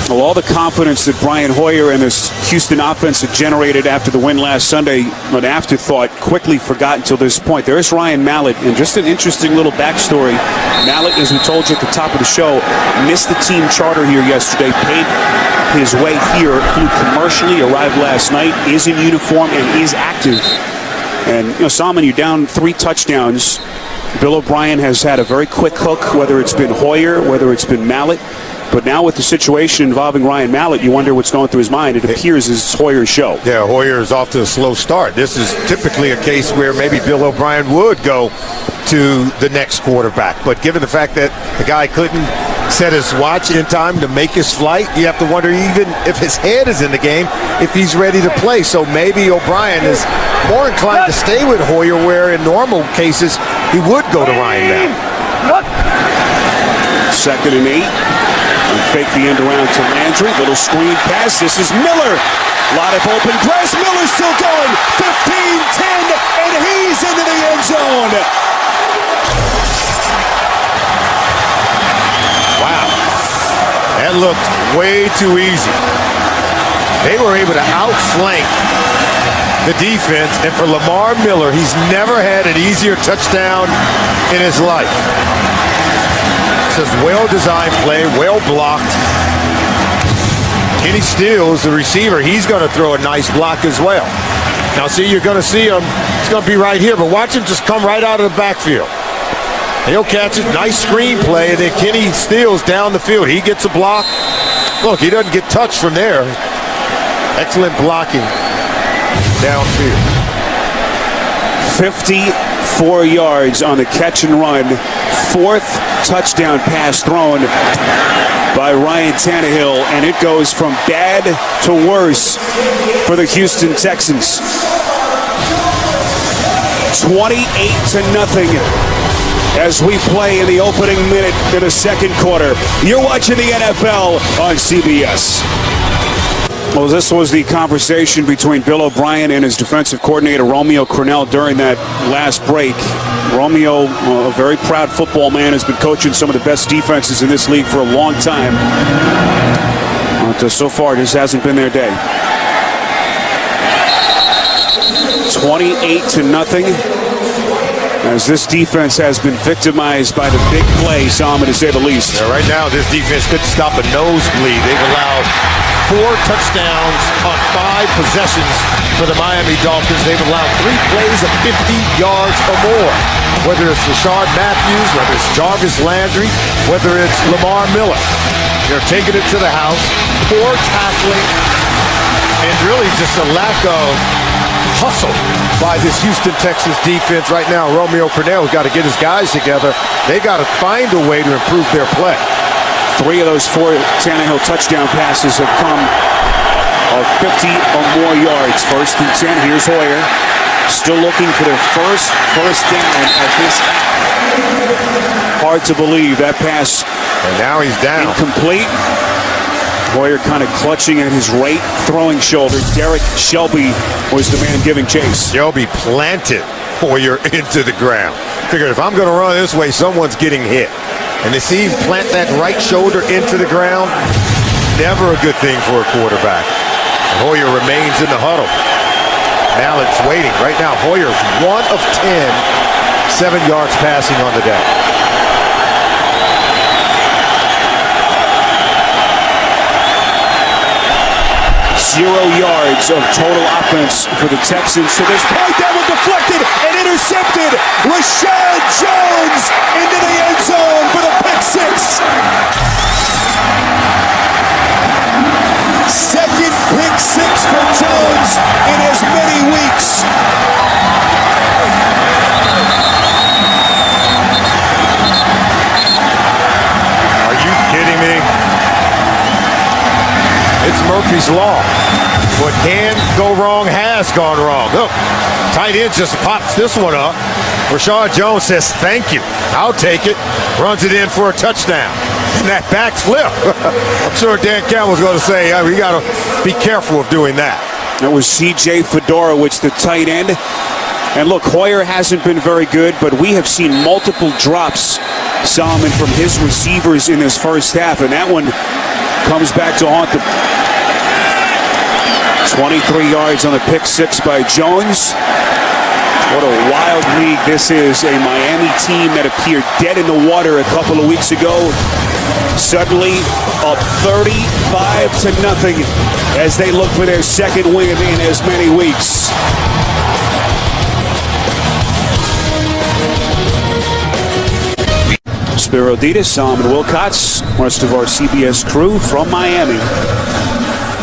Well, all the confidence that Brian Hoyer and this Houston offense had generated after the win last Sunday, an afterthought, quickly forgotten until this point. There's Ryan Mallett, and just an interesting little backstory. Mallett, as we told you at the top of the show, missed the team charter here yesterday, paid his way here, flew commercially, arrived last night, is in uniform, and is active. And, Salmon, you're down 3 touchdowns. Bill O'Brien has had a very quick hook, whether it's been Hoyer, whether it's been Mallett. But now with the situation involving Ryan Mallett, you wonder what's going through his mind. It appears it's Hoyer's show. Yeah, Hoyer is off to a slow start. This is typically a case where maybe Bill O'Brien would go to the next quarterback. But given the fact that the guy couldn't set his watch in time to make his flight, you have to wonder, even if his head is in the game, if he's ready to play. So maybe O'Brien is more inclined to stay with Hoyer, where in normal cases he would go to Ryan Mallett. 2nd and 8. And fake the end around to Landry. Little screen pass. This is Miller. A lot of open grass. Miller's still going. 15-10, and he's into the end zone. Wow. That looked way too easy. They were able to outflank the defense, and for Lamar Miller, he's never had an easier touchdown in his life. Well-designed play, well blocked. Kenny Stills, the receiver, he's going to throw a nice block as well. Now, see, you're going to see him. It's going to be right here, but watch him just come right out of the backfield. He'll catch it. Nice screen play, and then Kenny Stills down the field. He gets a block. Look, he doesn't get touched from there. Excellent blocking downfield. 54 yards on the catch and run. 4th touchdown pass thrown by Ryan Tannehill, and it goes from bad to worse for the Houston Texans. 28-0 as we play in the opening minute of the second quarter. You're watching the NFL on CBS. Well, this was the conversation between Bill O'Brien and his defensive coordinator, Romeo Crennel, during that last break. Romeo, a very proud football man, has been coaching some of the best defenses in this league for a long time. But so far, this hasn't been their day. 28-0. As this defense has been victimized by the big play, Salmon, to say the least. Yeah, right now, this defense couldn't stop a nosebleed. They've allowed 4 touchdowns on 5 possessions for the Miami Dolphins. They've allowed 3 plays of 50 yards or more. Whether it's Rashard Matthews, whether it's Jarvis Landry, whether it's Lamar Miller. They're taking it to the house. Poor tackling, and really just a lack of hustle by this Houston Texans defense right now. Romeo Crennel's got to get his guys together. They got to find a way to improve their play. 3 of those 4 Tannehill touchdown passes have come of 50 or more yards. 1st and 10. Here's Hoyer. Still looking for their first down at this. Hard to believe that pass. And now he's down. Incomplete. Hoyer kind of clutching at his right throwing shoulder. Derek Shelby was the man giving chase. Shelby planted Hoyer into the ground. Figured if I'm going to run this way, someone's getting hit. And to see him plant that right shoulder into the ground, never a good thing for a quarterback. And Hoyer remains in the huddle. Mallett's waiting. Right now, Hoyer's 1 of 10, 7 yards passing on the day. Zero yards of total offense for the Texans to this point. That was deflected and intercepted. Rashad Jones into the end zone for the pick 6. Second pick 6 for Jones in as many weeks. Are you kidding me? It's Murphy's Law. What can go wrong has gone wrong. Look, tight end just pops this one up. Rashad Jones says, thank you. I'll take it. Runs it in for a touchdown. And that back flip. I'm sure Dan Campbell's going to say, we got to be careful of doing that. That was C.J. Fedorowicz, the tight end. And look, Hoyer hasn't been very good, but we have seen multiple drops, Solomon, from his receivers in this first half. And that one comes back to haunt them. 23 yards on a pick six by Jones. What a wild league this is. A Miami team that appeared dead in the water a couple of weeks ago, suddenly up 35-0 as they look for their second win in as many weeks. Spiro Ditas, Solomon Wilcots, rest of our CBS crew from Miami.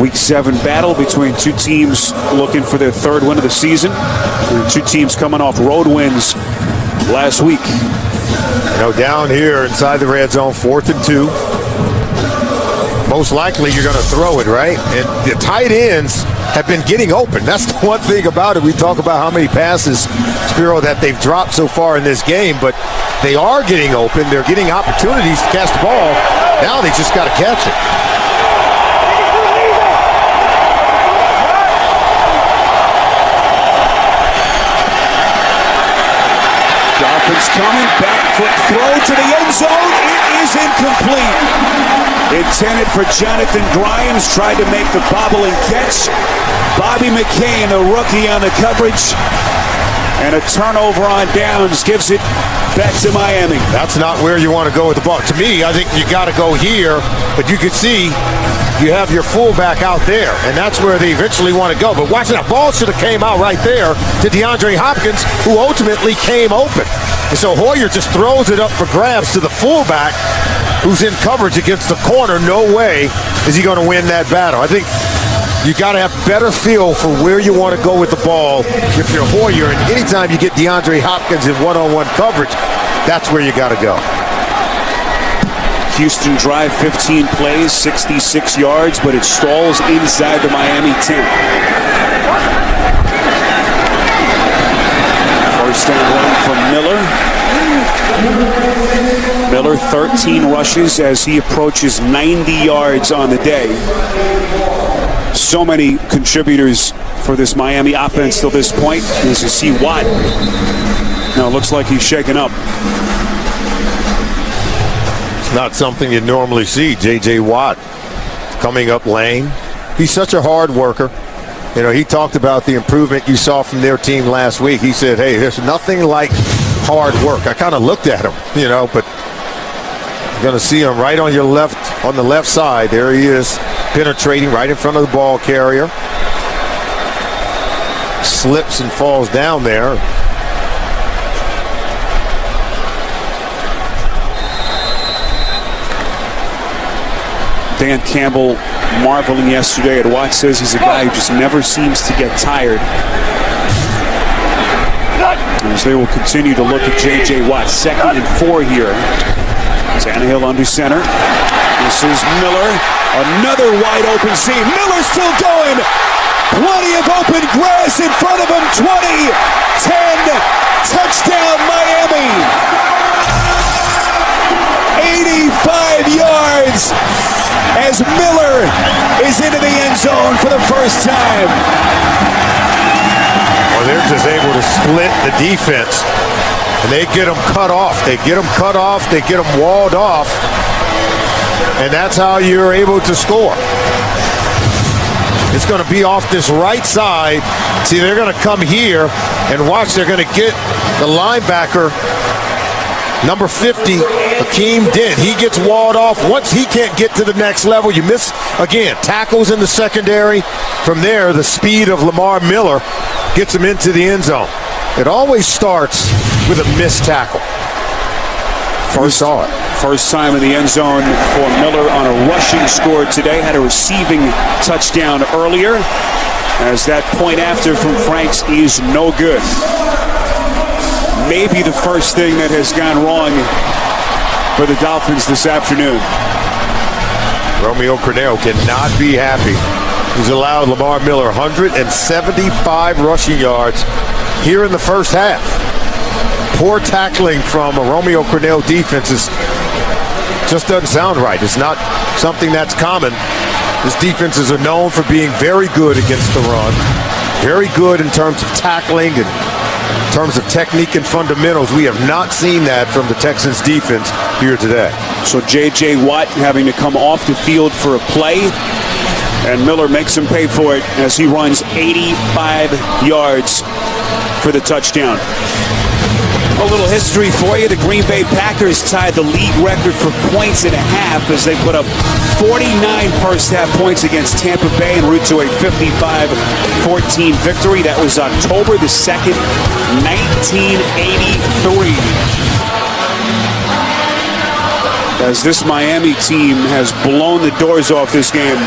Week 7 battle between two teams looking for their third win of the season. And two teams coming off road wins last week. You know, down here inside the red zone, 4th and 2. Most likely you're going to throw it, right? And the tight ends have been getting open. That's the one thing about it. We talk about how many passes, Spiro, that they've dropped so far in this game, but they are getting open. They're getting opportunities to catch the ball. Now they just got to catch it. Dolphins coming, back foot throw to the end zone. It is incomplete. Intended for Jonathan Grimes, tried to make the bobble and catch. Bobby McCain, the rookie, on the coverage. And a turnover on downs gives it back to Miami. That's not where you want to go with the ball. To me, I think you got to go here, but you can see you have your fullback out there, and that's where they eventually want to go. But watch that ball should have came out right there to DeAndre Hopkins, who ultimately came open. And so Hoyer just throws it up for grabs to the fullback, who's in coverage against the corner. No way is he going to win that battle. I think you got to have better feel for where you want to go with the ball if you're Hoyer. And anytime you get DeAndre Hopkins in one-on-one coverage, that's where you got to go. Houston drive, 15 plays, 66 yards, but it stalls inside the Miami 10. First down run from Miller. Miller, 13 rushes as he approaches 90 yards on the day. So many contributors for this Miami offense till this point. As you see Watt. Now it looks like he's shaken up. It's not something you normally see. J.J. Watt coming up lane. He's such a hard worker. You know, he talked about the improvement you saw from their team last week. He said, hey, there's nothing like hard work. I kind of looked at him, you know, but you're going to see him right on your left, on the left side. There he is, penetrating right in front of the ball carrier. Slips and falls down there. Dan Campbell marveling yesterday at Watt, says he's a guy who just never seems to get tired. As they will continue to look at J.J. Watt, 2nd and 4 here. Tannehill under center. This is Miller. Another wide open seam. Miller still going. Plenty of open grass in front of him. 20, 10, touchdown Miami. 85 yards as Miller is into the end zone for the first time. Well, they're just able to split the defense, and they get them cut off. They get them cut off. They get them walled off, and that's how you're able to score. It's going to be off this right side. See, they're going to come here, and watch, they're going to get the linebacker, number 50, Hakeem Dent. He gets walled off. Once he can't get to the next level, you miss, again, tackles in the secondary. From there, the speed of Lamar Miller gets him into the end zone. It always starts with a missed tackle. First time in the end zone for Miller on a rushing score today. Had a receiving touchdown earlier, as that point after from Franks is no good. Maybe the first thing that has gone wrong for the Dolphins this afternoon. Romeo Crennel cannot be happy. He's allowed Lamar Miller 175 rushing yards here in the first half. Poor tackling from a Romeo Crennel defense just doesn't sound right. It's not something that's common. His defenses are known for being very good against the run. Very good in terms of tackling and in terms of technique and fundamentals. We have not seen that from the Texans defense here today. So J.J. Watt having to come off the field for a play, and Miller makes him pay for it as he runs 85 yards for the touchdown. A little history for you. The Green Bay Packers tied the league record for points and a half as they put up 49 first-half points against Tampa Bay en route to a 55-14 victory. That was October the 2nd, 1983. As this Miami team has blown the doors off this game.